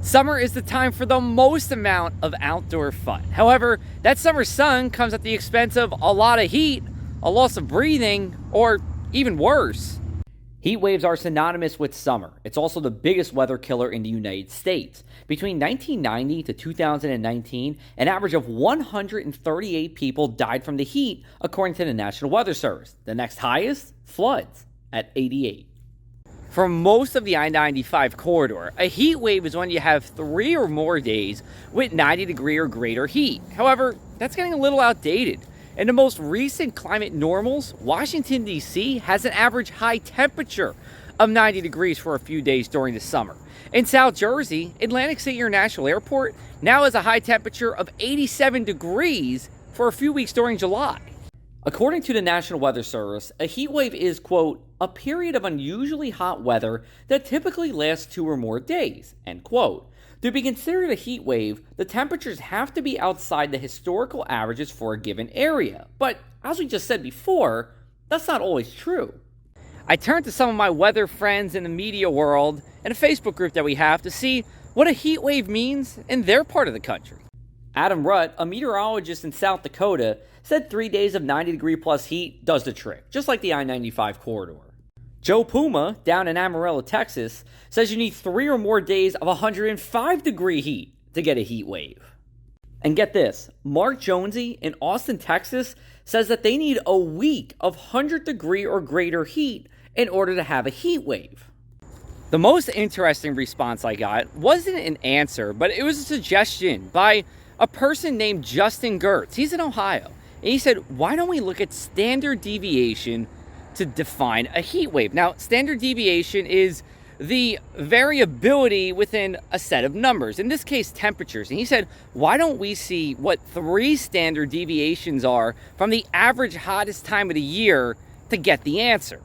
Summer is the time for the most amount of outdoor fun. However, that summer sun comes at the expense of a lot of heat, a loss of breathing, or even worse. Heat waves are synonymous with summer. It's also the biggest weather killer in the United States. Between 1990 to 2019, an average of 138 people died from the heat, according to the National Weather Service. The next highest, floods, at 88. For most of the I-95 corridor, a heat wave is when you have 3 or more days with 90-degree or greater heat. However, that's getting a little outdated. In the most recent climate normals, Washington, D.C. has an average high temperature of 90 degrees for a few days during the summer. In South Jersey, Atlantic City International Airport now has a high temperature of 87 degrees for a few weeks during July. According to the National Weather Service, a heat wave is, quote, a period of unusually hot weather that typically lasts 2 or more days, end quote. To be considered a heat wave, the temperatures have to be outside the historical averages for a given area. But as we just said before, that's not always true. I turned to some of my weather friends in the media world and a Facebook group that we have to see what a heat wave means in their part of the country. Adam Rutt, a meteorologist in South Dakota, said 3 days of 90-degree plus heat does the trick, just like the I-95 corridor. Joe Puma, down in Amarillo, Texas, says you need 3 or more days of 105-degree heat to get a heat wave. And get this, Mark Jonesy in Austin, Texas, says that they need a week of 100-degree or greater heat in order to have a heat wave. The most interesting response I got wasn't an answer, but it was a suggestion by a person named Justin Gertz. He's in Ohio. And he said, why don't we look at standard deviation to define a heat wave? Now, standard deviation is the variability within a set of numbers, in this case, temperatures. And he said, why don't we see what 3 standard deviations are from the average hottest time of the year to get the answer?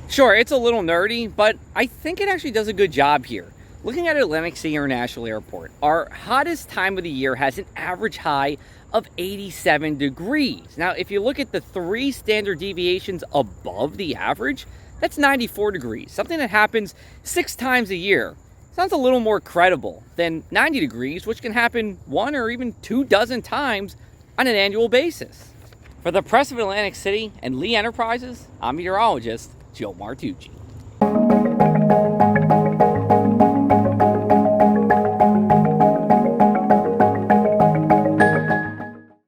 Sure, it's a little nerdy, but I think it actually does a good job here. Looking at Atlantic City International Airport, our hottest time of the year has an average high of 87 degrees. Now, if you look at the 3 standard deviations above the average, that's 94 degrees, something that happens 6 times a year. Sounds a little more credible than 90 degrees, which can happen 1 or even 2 dozen times on an annual basis. For the Press of Atlantic City and Lee Enterprises, I'm meteorologist Joe Martucci.